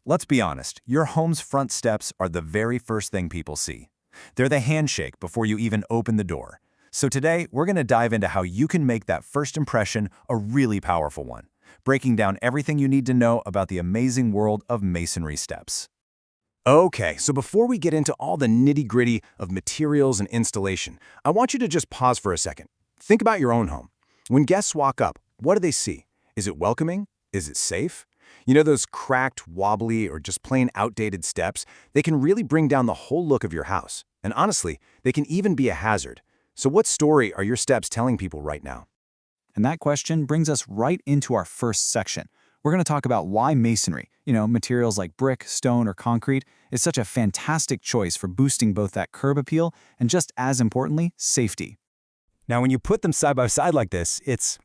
Let's be honest, your home's front steps are the very first thing people see. They're the handshake before you even open the door. So today, we're going to dive into how you can make that first impression a really powerful one, breaking down everything you need to know about the amazing world of masonry steps. Okay, so before we get into all the nitty-gritty of materials and installation, I want you to just pause for a second. Think about your own home. When guests walk up, what do they see? Is it welcoming? Is it safe? You know those cracked, wobbly, or just plain outdated steps? They can really bring down the whole look of your house. And honestly, they can even be a hazard. So what story are your steps telling people right now? And that question brings us right into our first section. We're going to talk about why masonry, materials like brick, stone, or concrete, is such a fantastic choice for boosting both that curb appeal and just as importantly, safety. Now, when you put them side by side like this, it's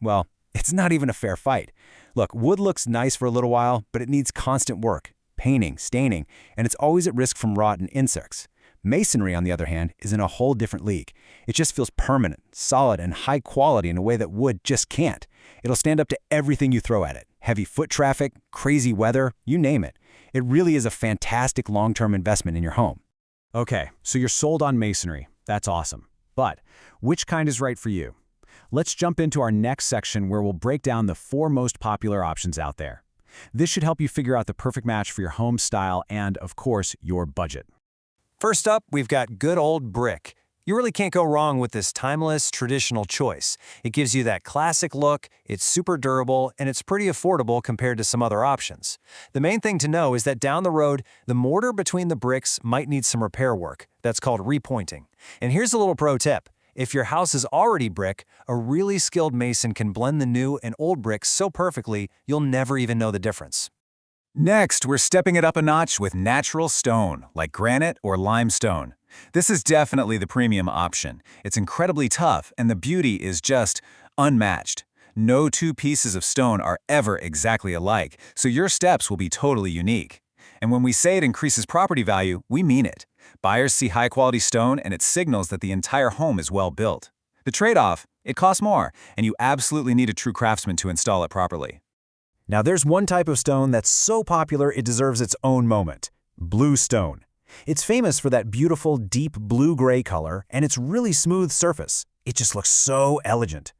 not even a fair fight. Look, wood looks nice for a little while, but it needs constant work, painting, staining, and it's always at risk from rot and insects. Masonry, on the other hand, is in a whole different league. It just feels permanent, solid, and high quality in a way that wood just can't. It'll stand up to everything you throw at it. Heavy foot traffic, crazy weather, you name it. It really is a fantastic long-term investment in your home. Okay, so you're sold on masonry. That's awesome. But which kind is right for you? Let's jump into our next section where we'll break down the 4 most popular options out there. This should help you figure out the perfect match for your home style and, of course, your budget. First up, we've got good old brick. You really can't go wrong with this timeless, traditional choice. It gives you that classic look, it's super durable, and it's pretty affordable compared to some other options. The main thing to know is that down the road, the mortar between the bricks might need some repair work. That's called repointing. And here's a little pro tip. If your house is already brick, a really skilled mason can blend the new and old bricks so perfectly, you'll never even know the difference. Next, we're stepping it up a notch with natural stone, like granite or limestone. This is definitely the premium option. It's incredibly tough, and the beauty is just unmatched. No 2 pieces of stone are ever exactly alike, so your steps will be totally unique. And when we say it increases property value, we mean it. Buyers see high-quality stone, and it signals that the entire home is well built. The trade-off, it costs more, and you absolutely need a true craftsman to install it properly. Now there's one type of stone that's so popular it deserves its own moment: blue stone. It's famous for that beautiful, deep blue-gray color and its really smooth surface. It just looks so elegant.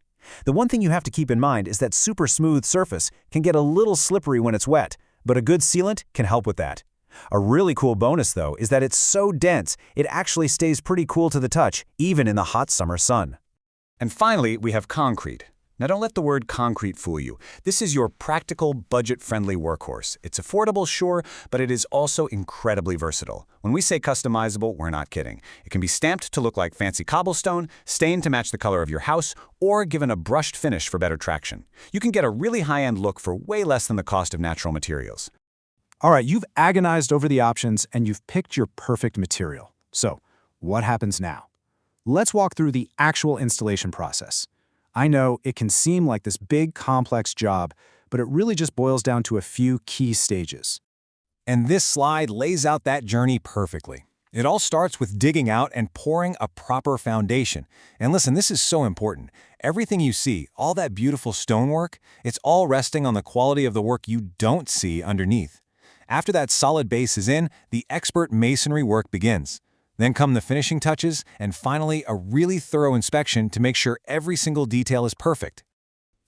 The one thing you have to keep in mind is that super smooth surface can get a little slippery when it's wet, but a good sealant can help with that. A really cool bonus, though, is that it's so dense, it actually stays pretty cool to the touch, even in the hot summer sun. And finally, we have concrete. Now don't let the word concrete fool you. This is your practical, budget-friendly workhorse. It's affordable, sure, but it is also incredibly versatile. When we say customizable, we're not kidding. It can be stamped to look like fancy cobblestone, stained to match the color of your house, or given a brushed finish for better traction. You can get a really high-end look for way less than the cost of natural materials. All right, you've agonized over the options and you've picked your perfect material. So, what happens now? Let's walk through the actual installation process. I know it can seem like this big, complex job, but it really just boils down to a few key stages. And this slide lays out that journey perfectly. It all starts with digging out and pouring a proper foundation. And listen, this is so important. Everything you see, all that beautiful stonework, it's all resting on the quality of the work you don't see underneath. After that solid base is in, the expert masonry work begins. Then come the finishing touches, and finally a really thorough inspection to make sure every single detail is perfect.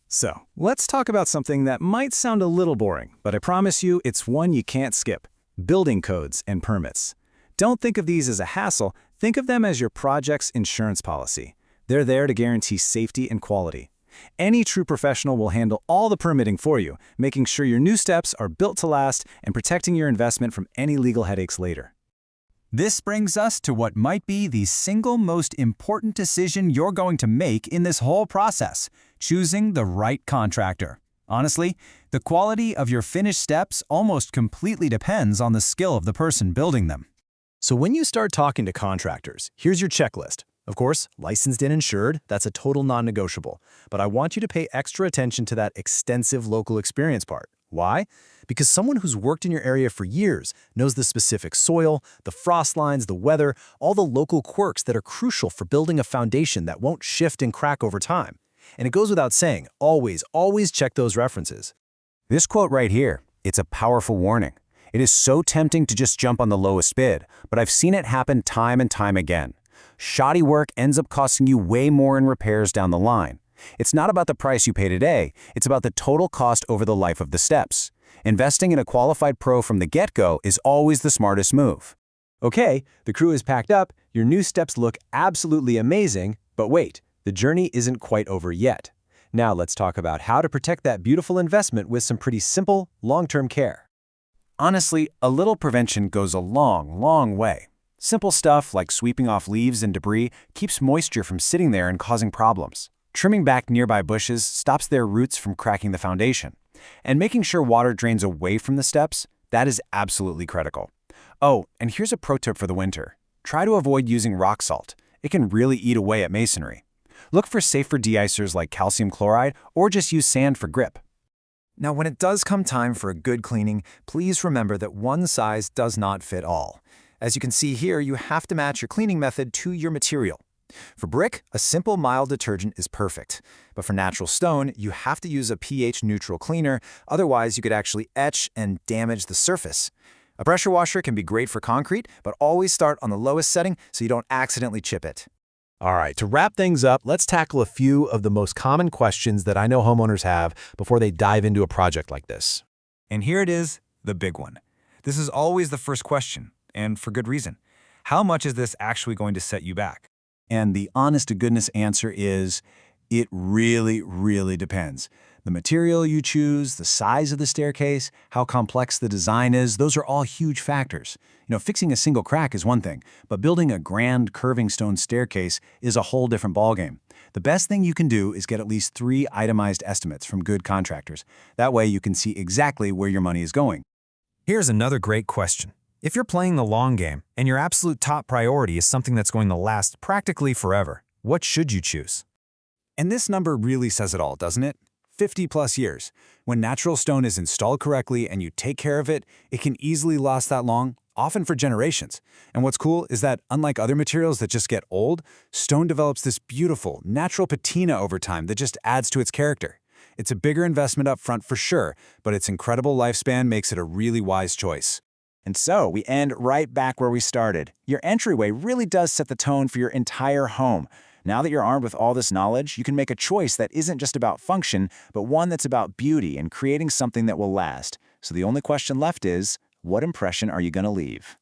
So, let's talk about something that might sound a little boring, but I promise you it's one you can't skip: building codes and permits. Don't think of these as a hassle, think of them as your project's insurance policy. They're there to guarantee safety and quality. Any true professional will handle all the permitting for you, making sure your new steps are built to last and protecting your investment from any legal headaches later. This brings us to what might be the single most important decision you're going to make in this whole process: choosing the right contractor. Honestly, the quality of your finished steps almost completely depends on the skill of the person building them. So when you start talking to contractors, here's your checklist. Of course, licensed and insured, that's a total non-negotiable. But I want you to pay extra attention to that extensive local experience part. Why? Because someone who's worked in your area for years knows the specific soil, the frost lines, the weather, all the local quirks that are crucial for building a foundation that won't shift and crack over time. And it goes without saying, always check those references. This quote right here, it's a powerful warning. It is so tempting to just jump on the lowest bid, but I've seen it happen time and time again. Shoddy work ends up costing you way more in repairs down the line. It's not about the price you pay today, it's about the total cost over the life of the steps. Investing in a qualified pro from the get-go is always the smartest move. Okay, the crew is packed up, your new steps look absolutely amazing, but wait, the journey isn't quite over yet. Now let's talk about how to protect that beautiful investment with some pretty simple, long-term care. Honestly, a little prevention goes a long, long way. Simple stuff like sweeping off leaves and debris keeps moisture from sitting there and causing problems. Trimming back nearby bushes stops their roots from cracking the foundation. And making sure water drains away from the steps, that is absolutely critical. Oh, and here's a pro tip for the winter. Try to avoid using rock salt. It can really eat away at masonry. Look for safer de-icers like calcium chloride or just use sand for grip. Now, when it does come time for a good cleaning, please remember that one size does not fit all. As you can see here, you have to match your cleaning method to your material. For brick, a simple mild detergent is perfect. But for natural stone, you have to use a pH-neutral cleaner, otherwise you could actually etch and damage the surface. A pressure washer can be great for concrete, but always start on the lowest setting so you don't accidentally chip it. All right, to wrap things up, let's tackle a few of the most common questions that I know homeowners have before they dive into a project like this. And here it is, the big one. This is always the first question, and for good reason. How much is this actually going to set you back? And the honest-to-goodness answer is, it really, really depends. The material you choose, the size of the staircase, how complex the design is, those are all huge factors. Fixing a single crack is one thing, but building a grand curving stone staircase is a whole different ballgame. The best thing you can do is get at least 3 itemized estimates from good contractors. That way you can see exactly where your money is going. Here's another great question. If you're playing the long game and your absolute top priority is something that's going to last practically forever, what should you choose? And this number really says it all, doesn't it? 50+ years. When natural stone is installed correctly and you take care of it, it can easily last that long, often for generations. And what's cool is that, unlike other materials that just get old, stone develops this beautiful, natural patina over time that just adds to its character. It's a bigger investment up front for sure, but its incredible lifespan makes it a really wise choice. And so we end right back where we started. Your entryway really does set the tone for your entire home. Now that you're armed with all this knowledge, you can make a choice that isn't just about function, but one that's about beauty and creating something that will last. So the only question left is, what impression are you going to leave?